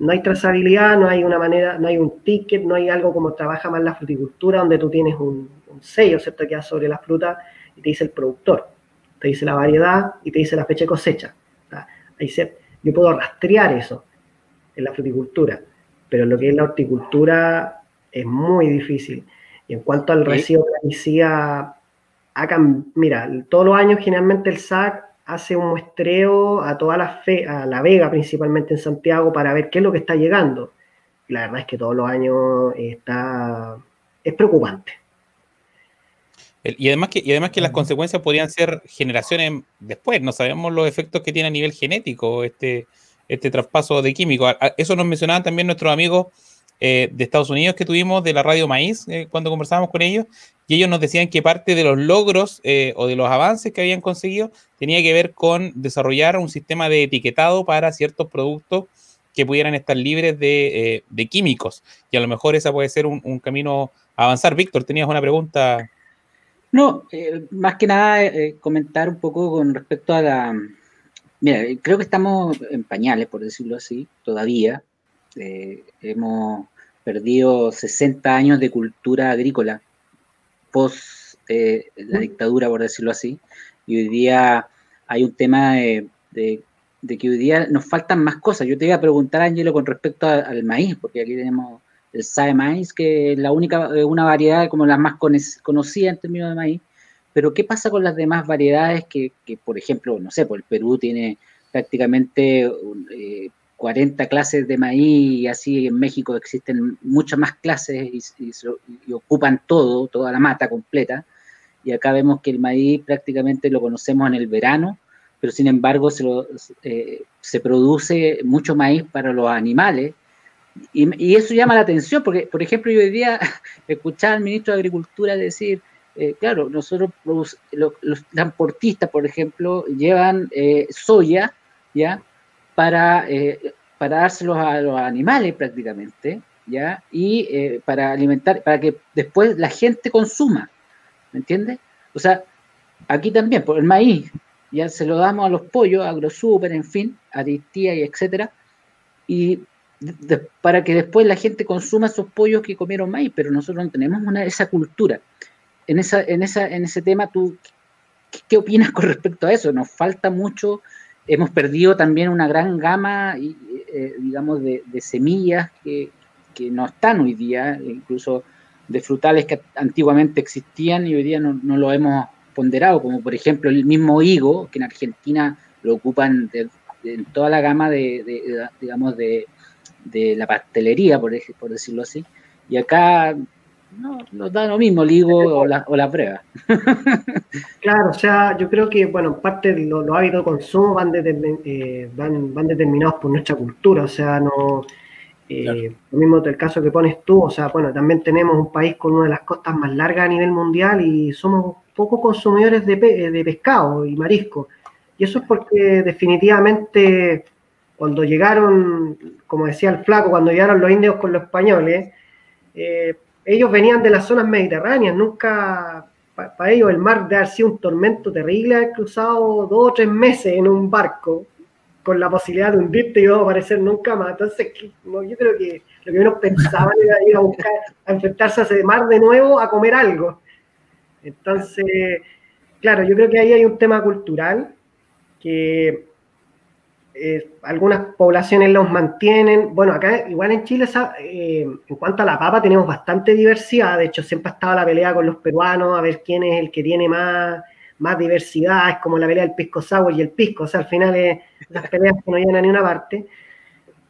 S4: No hay trazabilidad, no hay una manera, no hay un ticket, no hay algo como trabaja más la fruticultura, donde tú tienes un sello, ¿cierto?, que da sobre la fruta y te dice el productor, te dice la variedad y te dice la fecha de cosecha. Ahí yo puedo rastrear eso en la fruticultura, pero en lo que es la horticultura es muy difícil. Y en cuanto al residuo de plaguicida, mira, todos los años generalmente el SAC hace un muestreo a a La Vega, principalmente en Santiago, para ver qué es lo que está llegando. Y la verdad es que todos los años es preocupante.
S1: Y además que las consecuencias podrían ser generaciones después. No sabemos los efectos que tiene a nivel genético este traspaso de químicos. Eso nos mencionaban también nuestros amigos de Estados Unidos que tuvimos de la Radio Maíz cuando conversábamos con ellos, y ellos nos decían que parte de los logros o de los avances que habían conseguido tenía que ver con desarrollar un sistema de etiquetado para ciertos productos que pudieran estar libres de químicos, y a lo mejor ese puede ser un camino a avanzar. Víctor, tenías una pregunta.
S2: No, más que nada comentar un poco con respecto a la... Mira, creo que estamos en pañales, por decirlo así, todavía. Hemos perdido 60 años de cultura agrícola post la dictadura, por decirlo así, y hoy día hay un tema de que hoy día nos faltan más cosas. Yo te iba a preguntar, Ángelo, con respecto al maíz, porque aquí tenemos el SAE maíz, que es una variedad como la más conocida en términos de maíz, pero ¿qué pasa con las demás variedades que por ejemplo, no sé, por el Perú tiene prácticamente 40 clases de maíz, y así en México existen muchas más clases y ocupan toda la mata completa, y acá vemos que el maíz prácticamente lo conocemos en el verano, pero sin embargo se produce mucho maíz para los animales, y eso llama la atención, porque por ejemplo yo hoy día escuchaba al ministro de Agricultura decir, claro, nosotros los transportistas, por ejemplo, llevan soya, ¿ya?, para dárselos a los animales prácticamente, ¿ya?, y para alimentar, para que después la gente consuma, ¿me entiendes? O sea, aquí también, por el maíz, ya se lo damos a los pollos, a AgroSuper, en fin, a Aristía y etcétera, y para que después la gente consuma esos pollos que comieron maíz, pero nosotros no tenemos esa cultura. En ese tema, ¿tú qué opinas con respecto a eso? Nos falta mucho, hemos perdido también una gran gama, digamos, de semillas que no están hoy día, incluso de frutales que antiguamente existían y hoy día no lo hemos ponderado, como por ejemplo el mismo higo, que en Argentina lo ocupan en toda la gama digamos, de de la pastelería, por decirlo así, y acá no, nos da lo mismo, el higo o la prueba.
S4: Claro, o sea, yo creo que, bueno, parte de los hábitos de consumo van determinados por nuestra cultura, o sea, no,
S3: Claro.
S4: lo mismo del caso que pones tú, o sea, bueno, también tenemos un país con una de las costas más largas a nivel mundial y somos pocos consumidores de pescado y marisco, y eso es porque definitivamente cuando llegaron, como decía el flaco, cuando llegaron los indios con los españoles, ellos venían de las zonas mediterráneas, nunca, para ellos el mar debe haber sido un tormento terrible, haber cruzado 2 o 3 meses en un barco con la posibilidad de hundirte y no aparecer nunca más. Entonces, no, yo creo que lo que menos pensaban era ir a buscar, a enfrentarse a ese mar de nuevo, a comer algo. Entonces, claro, yo creo que ahí hay un tema cultural que algunas poblaciones los mantienen. Bueno, acá igual en Chile, en cuanto a la papa, tenemos bastante diversidad. De hecho, siempre ha estado la pelea con los peruanos a ver quién es el que tiene más diversidad. Es como la pelea del pisco sour y el pisco. O sea, al final es las peleas que no llegan a ninguna parte.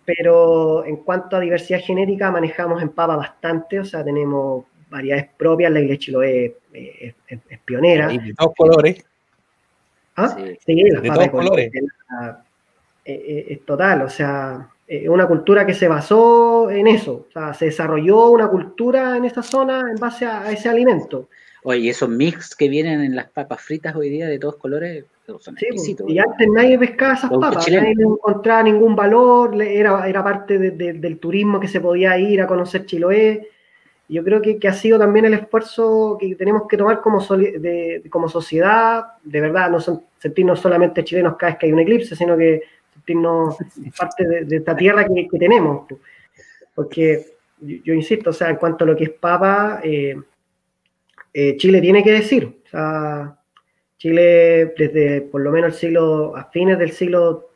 S4: Pero en cuanto a diversidad genética, manejamos en papa bastante. O sea, tenemos variedades propias. La Isla Chiloé es pionera.
S1: Y de todos colores.
S4: ¿Ah?
S2: Sí.
S4: Sí, las
S1: De
S4: papas
S1: todos colores.
S4: es total, o sea, una cultura que se basó en eso, o sea, se desarrolló una cultura en esta zona en base a ese alimento.
S2: Oye, esos mix que vienen en las papas fritas hoy día de todos colores son
S4: Sí,
S2: exquisitos.
S4: y antes nadie pescaba esas papas, nadie le encontraba ningún valor, era parte del turismo que se podía ir a conocer Chiloé. Yo creo que ha sido también el esfuerzo que tenemos que tomar como sociedad, de verdad, no sentirnos solamente chilenos cada vez que hay un eclipse, sino que sentirnos parte de esta tierra que tenemos. Porque yo insisto, o sea, en cuanto a lo que es papa, Chile tiene que decir. O sea, Chile desde por lo menos a fines del siglo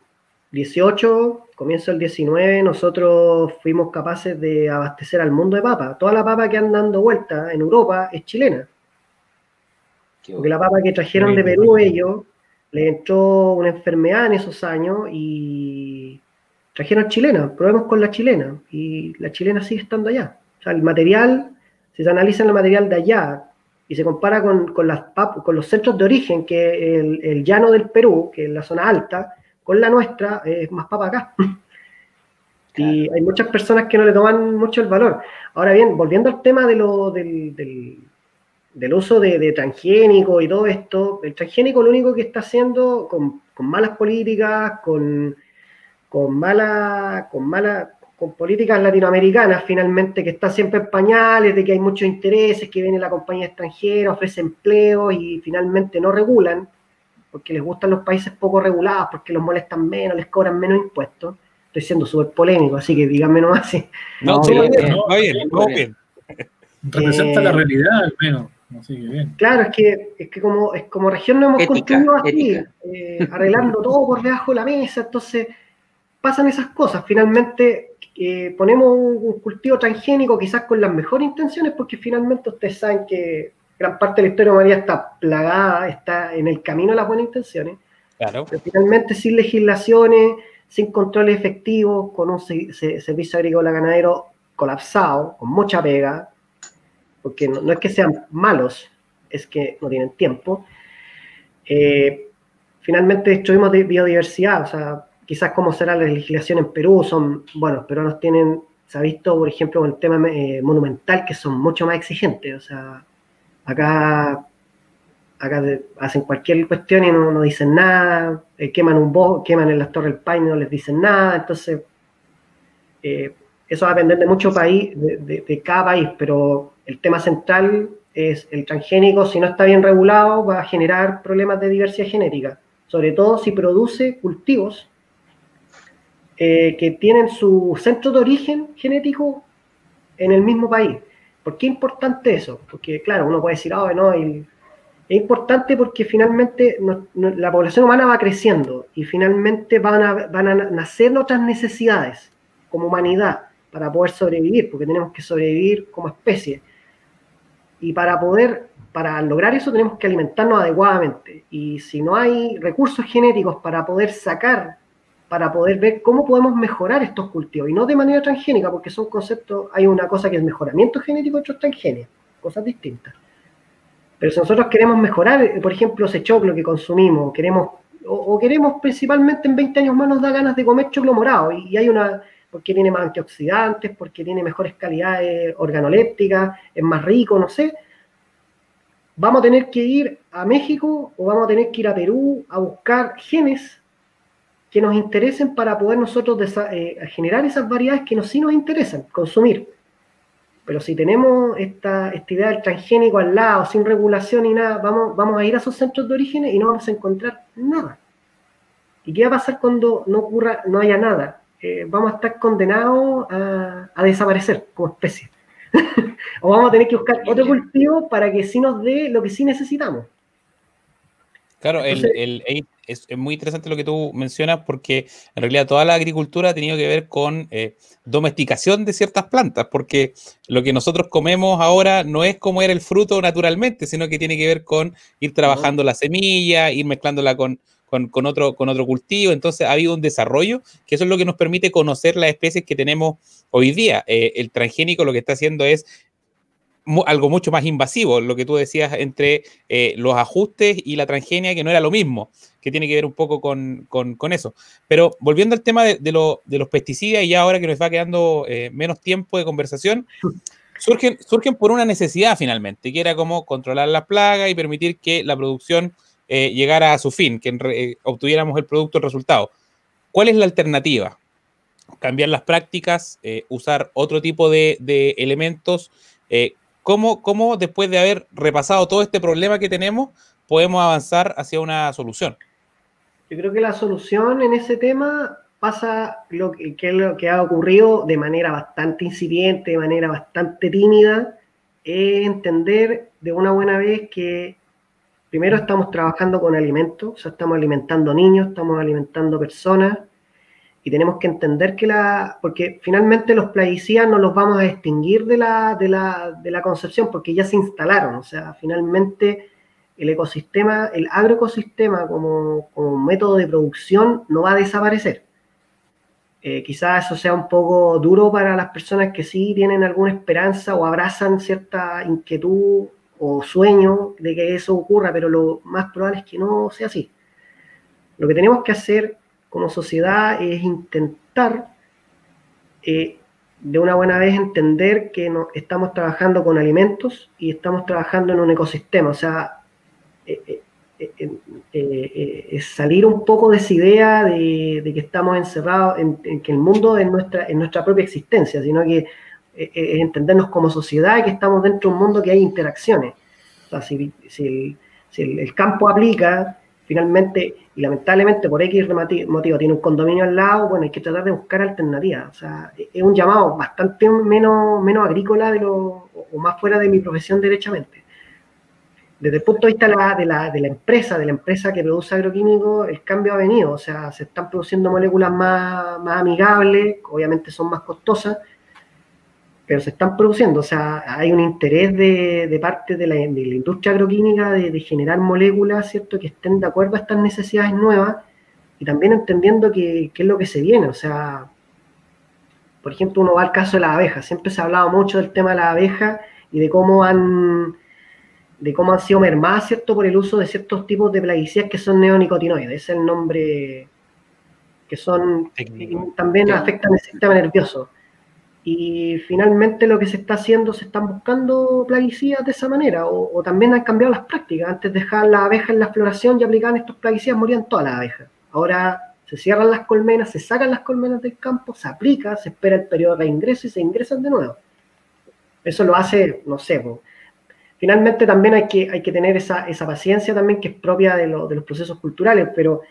S4: XVIII, comienzo del XIX, nosotros fuimos capaces de abastecer al mundo de papa. Toda la papa que anda dando vuelta en Europa es chilena. Porque la papa que trajeron de Perú ellos, les entró una enfermedad en esos años y trajeron chilena, probemos con la chilena, y la chilena sigue estando allá. O sea, el material, si se analiza el material de allá y se compara con los centros de origen, que el llano del Perú, que es la zona alta, con la nuestra, es más papa acá. Y hay muchas personas que no le toman mucho el valor. Ahora bien, volviendo al tema del uso de transgénico y todo esto, el transgénico lo único que está haciendo con malas políticas, con políticas latinoamericanas finalmente, que está siempre en pañales, de que hay muchos intereses, que viene la compañía extranjera, ofrece empleos y finalmente no regulan, porque les gustan los países poco regulados, porque los molestan menos, les cobran menos impuestos. Estoy siendo súper polémico, así que díganme nomás si...
S1: No, bien.
S3: Representa la realidad, al menos. Así que bien.
S4: Claro, es que como región no hemos construido así, arreglando todo por debajo de la mesa, entonces pasan esas cosas. Finalmente ponemos un cultivo transgénico quizás con las mejores intenciones, porque finalmente ustedes saben que gran parte de la historia de la humanidad está plagada, está en el camino de las buenas intenciones.
S1: Claro.
S4: Pero finalmente sin legislaciones, sin controles efectivos, con un servicio agrícola ganadero colapsado, con mucha pega, porque no es que sean malos, es que no tienen tiempo. Finalmente destruimos biodiversidad, o sea, quizás como será la legislación en Perú, los peruanos tienen, se ha visto, por ejemplo, con el tema monumental, que son mucho más exigentes, o sea, acá hacen cualquier cuestión y no dicen nada, queman un bosque, queman en las Torres del Paine y no les dicen nada, entonces eso va a depender de mucho país, de cada país, pero el tema central es el transgénico. Si no está bien regulado, va a generar problemas de diversidad genética, sobre todo si produce cultivos que tienen su centro de origen genético en el mismo país. ¿Por qué es importante eso? Porque, claro, uno puede decir, es importante porque finalmente la población humana va creciendo y finalmente van a nacer otras necesidades como humanidad para poder sobrevivir, porque tenemos que sobrevivir como especie. Y para lograr eso tenemos que alimentarnos adecuadamente. Y si no hay recursos genéticos para poder sacar para poder ver cómo podemos mejorar estos cultivos, y no de manera transgénica, porque son conceptos, hay una cosa que es mejoramiento genético y otra es transgenia, cosas distintas. Pero si nosotros queremos mejorar, por ejemplo, ese choclo que consumimos, queremos principalmente en 20 años más nos da ganas de comer choclo morado, y hay una, porque tiene más antioxidantes, porque tiene mejores calidades organolépticas, es más rico, no sé. Vamos a tener que ir a México o vamos a tener que ir a Perú a buscar genes que nos interesen para poder nosotros generar esas variedades que sí nos interesan consumir. Pero si tenemos esta idea del transgénico al lado, sin regulación ni nada, vamos a ir a esos centros de origen y no vamos a encontrar nada. ¿Y qué va a pasar cuando no haya nada? Vamos a estar condenados a desaparecer como especie. O vamos a tener que buscar otro cultivo para que sí nos dé lo que sí necesitamos.
S1: Claro,
S4: Entonces,
S1: es muy interesante lo que tú mencionas, porque en realidad toda la agricultura ha tenido que ver con domesticación de ciertas plantas, porque lo que nosotros comemos ahora no es como era el fruto naturalmente, sino que tiene que ver con ir trabajando la semilla, ir mezclándola con otro cultivo. Entonces ha habido un desarrollo, que eso es lo que nos permite conocer las especies que tenemos hoy día. El transgénico lo que está haciendo es algo mucho más invasivo, lo que tú decías entre los ajustes y la transgenia, que no era lo mismo, que tiene que ver un poco con eso. Pero volviendo al tema de los pesticidas, y ya ahora que nos va quedando menos tiempo de conversación, surgen por una necesidad finalmente, que era como controlar las plagas y permitir que la producción llegara a su fin, que obtuviéramos el producto, el resultado. ¿Cuál es la alternativa? Cambiar las prácticas, usar otro tipo de elementos. ¿Cómo después de haber repasado todo este problema que tenemos, podemos avanzar hacia una solución?
S4: yo creo que la solución en ese tema pasa lo que ha ocurrido de manera bastante incipiente, de manera bastante tímida, es entender de una buena vez que primero estamos trabajando con alimentos, o sea, estamos alimentando niños, estamos alimentando personas, y tenemos que entender porque finalmente los plaguicidas no los vamos a extinguir de la concepción, porque ya se instalaron, o sea, finalmente el ecosistema, el agroecosistema como método de producción no va a desaparecer. Quizás eso sea un poco duro para las personas que sí tienen alguna esperanza o abrazan cierta inquietud o sueño de que eso ocurra, pero lo más probable es que no sea así. Lo que tenemos que hacer como sociedad es intentar de una buena vez entender que estamos trabajando con alimentos y estamos trabajando en un ecosistema, o sea, es salir un poco de esa idea de que estamos encerrados, en que el mundo es nuestra propia existencia, sino que entendernos como sociedad y que estamos dentro de un mundo que hay interacciones. O sea, si el campo aplica, finalmente, y lamentablemente por X motivo tiene un condominio al lado, bueno, hay que tratar de buscar alternativas. O sea, es un llamado bastante menos agrícola o más fuera de mi profesión derechamente. Desde el punto de vista de la empresa que produce agroquímicos, el cambio ha venido, o sea, se están produciendo moléculas más amigables, obviamente son más costosas, pero se están produciendo, o sea, hay un interés de parte de la industria agroquímica de generar moléculas, ¿cierto?, que estén de acuerdo a estas necesidades nuevas, y también entendiendo qué es lo que se viene, o sea, por ejemplo, uno va al caso de las abejas, siempre se ha hablado mucho del tema de las abejas y de cómo han sido mermadas, ¿cierto?, por el uso de ciertos tipos de plaguicidas que son neonicotinoides, ese es el nombre, que también afectan el sistema nervioso. Y finalmente lo que se está haciendo, se están buscando plaguicidas de esa manera, o también han cambiado las prácticas. Antes de dejar las abejas en la floración y aplicaban estos plaguicidas, morían todas las abejas. Ahora se cierran las colmenas, se sacan las colmenas del campo, se aplica, se espera el periodo de reingreso y se ingresan de nuevo. Eso lo hace, no sé, finalmente también hay que tener esa paciencia también que es propia de los procesos culturales, pero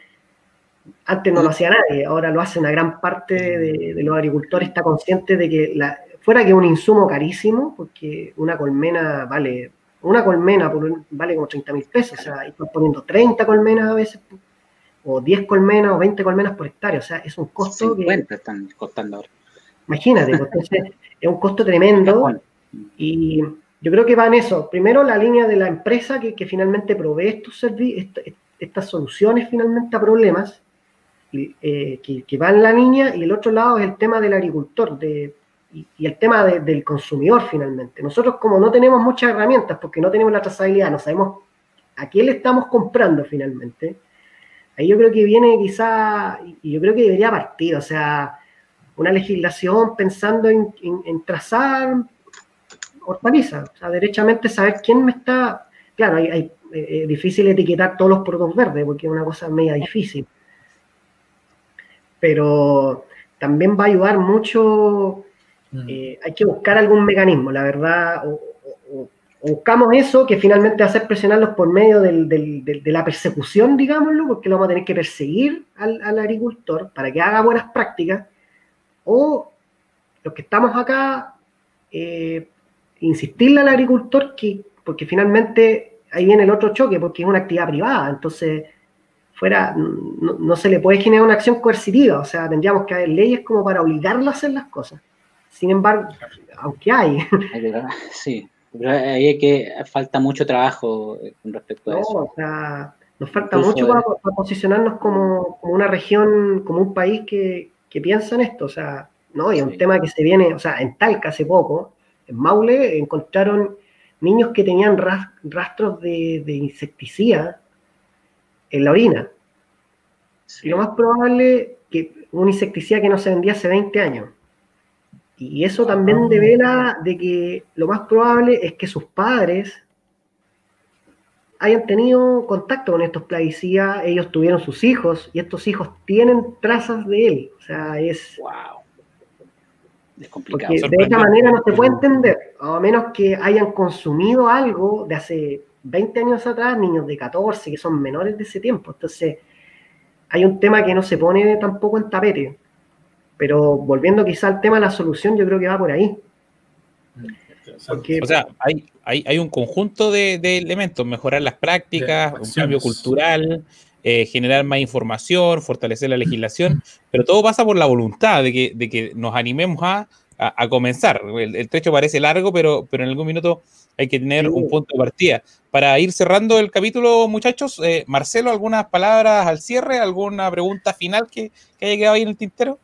S4: antes no lo hacía nadie, ahora lo hace una gran parte de los agricultores, está consciente de que fuera que es un insumo carísimo, porque una colmena vale como 30.000 pesos, o sea, están poniendo 30 colmenas a veces, o 10 colmenas, o 20 colmenas por hectárea, o sea, es un costo
S2: 50 están costando ahora.
S4: Imagínate, entonces es un costo tremendo, y yo creo que va en eso. Primero, la línea de la empresa que finalmente provee estos servicios, estas soluciones finalmente a problemas, que va en la línea, y el otro lado es el tema del agricultor y el tema del consumidor finalmente. Nosotros, como no tenemos muchas herramientas, porque no tenemos la trazabilidad, no sabemos a quién le estamos comprando finalmente, ahí yo creo que viene quizá, y yo creo que debería partir, o sea, una legislación pensando en trazar hortalizas, o sea, derechamente saber quién me está... Claro, es difícil etiquetar todos los productos verdes, porque es una cosa media difícil, pero también va a ayudar mucho. Hay que buscar algún mecanismo, la verdad, o buscamos eso, que finalmente va a ser presionarlos por medio de la persecución, digámoslo, porque lo vamos a tener que perseguir al agricultor para que haga buenas prácticas, o los que estamos acá, insistirle al agricultor, porque finalmente ahí viene el otro choque, porque es una actividad privada, entonces no se le puede generar una acción coercitiva, o sea, tendríamos que haber leyes como para obligarlo a hacer las cosas. Sin embargo, aunque hay.
S2: Sí, pero ahí falta mucho trabajo con respecto a eso.
S4: O sea, nos falta mucho para posicionarnos como una región, como un país que piensa en esto. O sea, no, y es un tema que se viene, o sea, en Talca hace poco, en Maule, encontraron niños que tenían rastros de insecticida en la orina. Sí. Y lo más probable que un insecticida que no se vendía hace 20 años. Y eso también devela de que lo más probable es que sus padres hayan tenido contacto con estos plaguicidas, ellos tuvieron sus hijos, y estos hijos tienen trazas de él. O sea, es...
S2: ¡Wow! Es complicado.
S4: Porque de esta manera no se puede entender, a menos que hayan consumido algo de hace 20 años atrás, niños de 14, que son menores de ese tiempo. Entonces, hay un tema que no se pone tampoco en tapete. Pero volviendo quizá al tema de la solución, yo creo que va por ahí.
S1: Porque, o sea, hay un conjunto de elementos: mejorar las prácticas, un cambio cultural, generar más información, fortalecer la legislación, pero todo pasa por la voluntad de que nos animemos a comenzar. El trecho parece largo, pero en algún minuto hay que tener un punto de partida. Para ir cerrando el capítulo, muchachos, Marcelo, ¿algunas palabras al cierre? ¿Alguna pregunta final que haya quedado ahí en el tintero?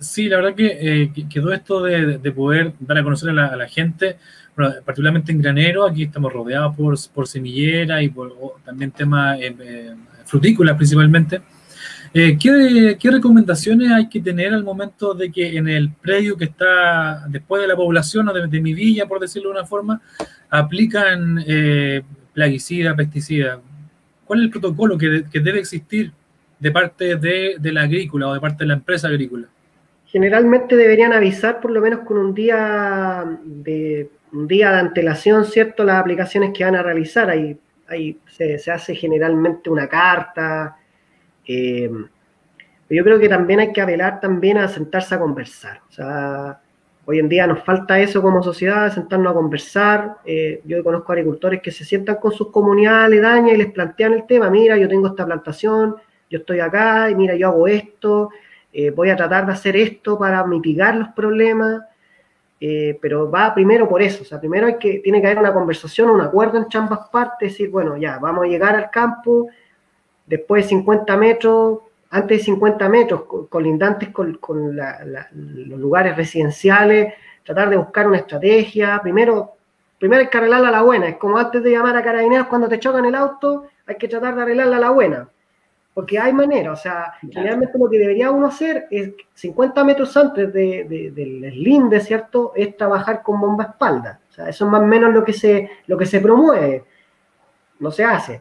S3: Sí, la verdad que quedó esto de poder dar a conocer a la gente, bueno, particularmente en granero. Aquí estamos rodeados por semillera y por también temas frutícolas principalmente. ¿Qué recomendaciones hay que tener al momento de que en el predio que está después de la población o de mi villa, por decirlo de una forma, aplican plaguicidas, pesticidas? ¿Cuál es el protocolo que debe existir de parte de la agrícola o de parte de la empresa agrícola?
S4: Generalmente deberían avisar por lo menos con un día de antelación, ¿cierto?, las aplicaciones que van a realizar. Ahí se hace generalmente una carta. Yo creo que también hay que apelar también a sentarse a conversar. O sea, hoy en día nos falta eso como sociedad, sentarnos a conversar. Yo conozco agricultores que se sientan con sus comunidades aledañas y les plantean el tema: mira, yo tengo esta plantación, yo estoy acá, y mira, yo hago esto. Voy a tratar de hacer esto para mitigar los problemas, pero va primero por eso. O sea, primero tiene que haber una conversación, un acuerdo entre ambas partes, decir, bueno, ya, vamos a llegar al campo, después de 50 metros, antes de 50 metros, colindantes con los lugares residenciales, tratar de buscar una estrategia. Primero hay que arreglarla a la buena. Es como antes de llamar a carabineros cuando te chocan el auto, hay que tratar de arreglarla a la buena. Porque hay manera, o sea, generalmente lo que debería uno hacer es 50 metros antes del linde, ¿cierto?, es trabajar con bomba espalda. O sea, eso es más o menos lo que se promueve. No se hace.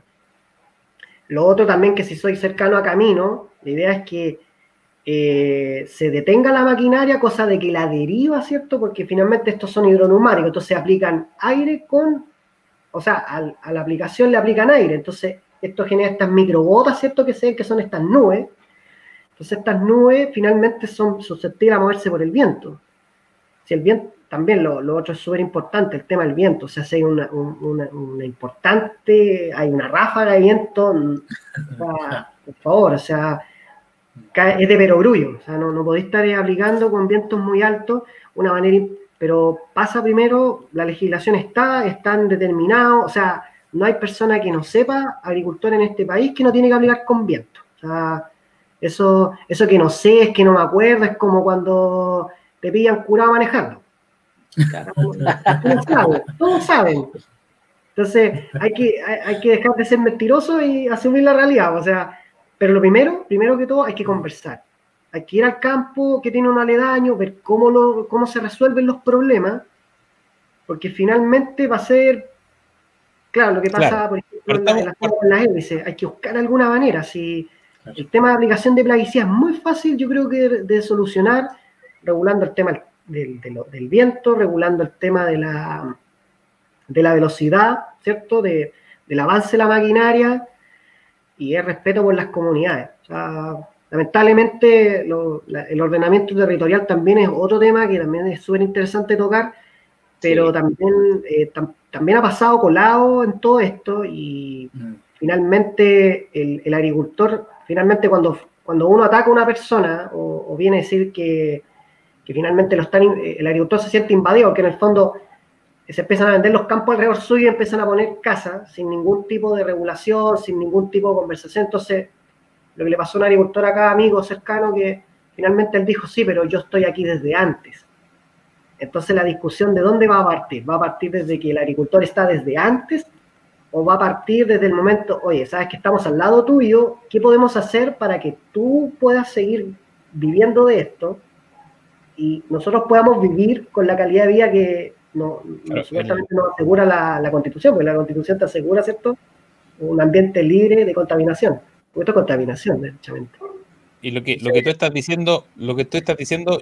S4: Lo otro también, que si soy cercano a camino, la idea es que se detenga la maquinaria, cosa de que la deriva, ¿cierto?, porque finalmente estos son hidroneumáticos, entonces aplican aire o sea, a la aplicación le aplican aire, entonces esto genera estas microgotas, ¿cierto?, que son estas nubes. Entonces estas nubes finalmente son susceptibles a moverse por el viento. Si el viento, también lo otro es súper importante, el tema del viento. O sea, si hay una importante, hay una ráfaga de viento, por favor, o sea, es de perogrullo. O sea, no podéis estar aplicando con vientos muy altos, una manera, pero pasa primero, la legislación están determinados, o sea, no hay persona que no sepa, agricultor en este país, que no tiene que aplicar con viento. O sea, Eso que no sé, es que no me acuerdo, es como cuando te pillan curado manejando. Todos saben. Entonces hay que dejar de ser mentiroso y asumir la realidad. O sea, pero lo primero que todo, hay que conversar. Hay que ir al campo que tiene un aledaño, ver cómo se resuelven los problemas, porque finalmente va a ser, claro, lo que pasa, por ejemplo, en las hélices, hay que buscar alguna manera. Si el tema de aplicación de plaguicidas es muy fácil, yo creo que de solucionar, regulando el tema del viento, regulando el tema de la velocidad, ¿cierto? Del avance de la maquinaria y el respeto por las comunidades. O sea, lamentablemente el ordenamiento territorial también es otro tema que también es súper interesante tocar, pero también ha pasado colado en todo esto y finalmente el agricultor, finalmente cuando uno ataca a una persona o viene a decir que finalmente el agricultor se siente invadido, porque en el fondo se empiezan a vender los campos alrededor suyo y empiezan a poner casas sin ningún tipo de regulación, sin ningún tipo de conversación. Entonces, lo que le pasó a un agricultor acá, amigo cercano, que finalmente él dijo, sí, pero yo estoy aquí desde antes. Entonces, la discusión de dónde va a partir. ¿Va a partir desde que el agricultor está desde antes? ¿O va a partir desde el momento, oye, sabes que estamos al lado tuyo, qué podemos hacer para que tú puedas seguir viviendo de esto y nosotros podamos vivir con la calidad de vida que supuestamente nos asegura la Constitución, porque la Constitución te asegura, ¿cierto?, un ambiente libre de contaminación. Porque esto es contaminación, derechamente.
S1: Y lo que tú estás diciendo,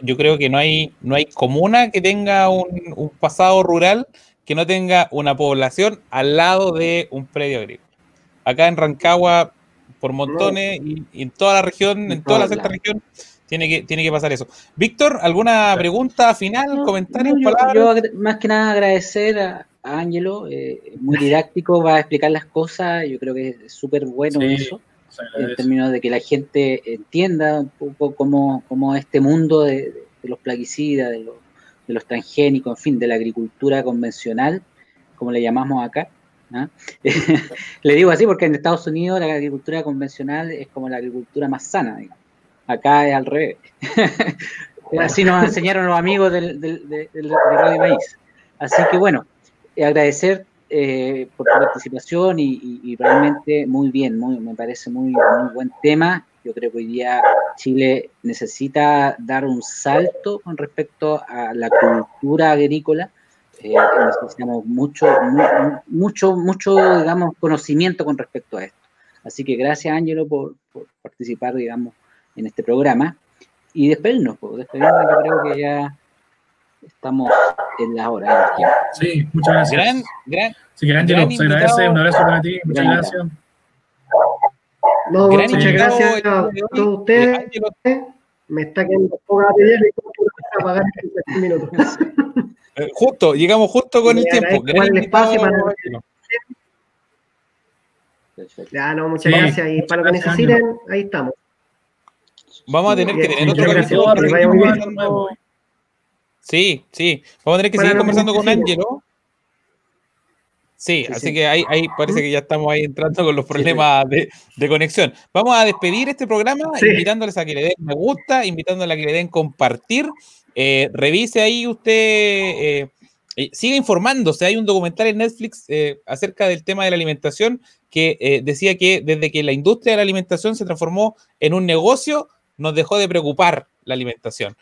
S1: yo creo que no hay comuna que tenga un pasado rural que no tenga una población al lado de un predio agrícola. Acá en Rancagua, por montones, y en toda la región, en toda la sexta región, tiene que pasar eso. Víctor, ¿alguna pregunta final, comentario, palabras?
S2: Yo más que nada agradecer a Ángelo, muy didáctico, va a explicar las cosas, yo creo que es súper bueno eso, en términos de que la gente entienda un poco cómo este mundo de los plaguicidas, de los transgénicos, en fin, de la agricultura convencional, como le llamamos acá, ¿no? Le digo así porque en Estados Unidos la agricultura convencional es como la agricultura más sana, digamos. Acá es al revés. Así nos enseñaron los amigos de Radio Maíz. Así que bueno, agradecer por tu participación y realmente muy bien, me parece muy buen tema. Yo creo que hoy día Chile necesita dar un salto con respecto a la cultura agrícola. Necesitamos mucho, digamos, conocimiento con respecto a esto. Así que gracias, Ángelo, por participar, digamos, en este programa. Y despedirnos, yo creo que ya estamos en la hora.
S3: Sí, muchas gracias. Así que, Ángelo, se agradece, un abrazo para ti, muchas gracias.
S4: No, muchas gracias a todos ustedes. Me está quedando poca batería y a pagar en 15 minutos.
S1: Llegamos justo con el tiempo.
S4: El espacio para... Ya, no, muchas gracias. Y para lo que necesiten, ahí estamos.
S1: Vamos a tener que tener otro capítulo. Sí, vamos a tener que seguir conversando con Ángelo. Sí, así que ahí parece que ya estamos ahí entrando con los problemas de conexión. Vamos a despedir este programa invitándoles a que le den me gusta, invitándoles a que le den compartir. Revise ahí usted, siga informándose. Hay un documental en Netflix acerca del tema de la alimentación que decía que desde que la industria de la alimentación se transformó en un negocio, nos dejó de preocupar la alimentación.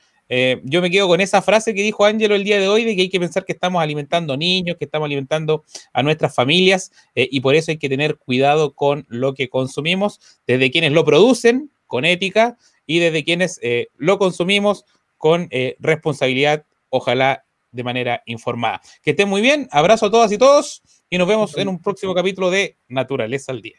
S1: Yo me quedo con esa frase que dijo Ángelo el día de hoy, de que hay que pensar que estamos alimentando niños, que estamos alimentando a nuestras familias, y por eso hay que tener cuidado con lo que consumimos, desde quienes lo producen, con ética, y desde quienes lo consumimos con responsabilidad, ojalá de manera informada. Que estén muy bien, abrazo a todas y todos, y nos vemos en un próximo capítulo de Naturaleza al Día.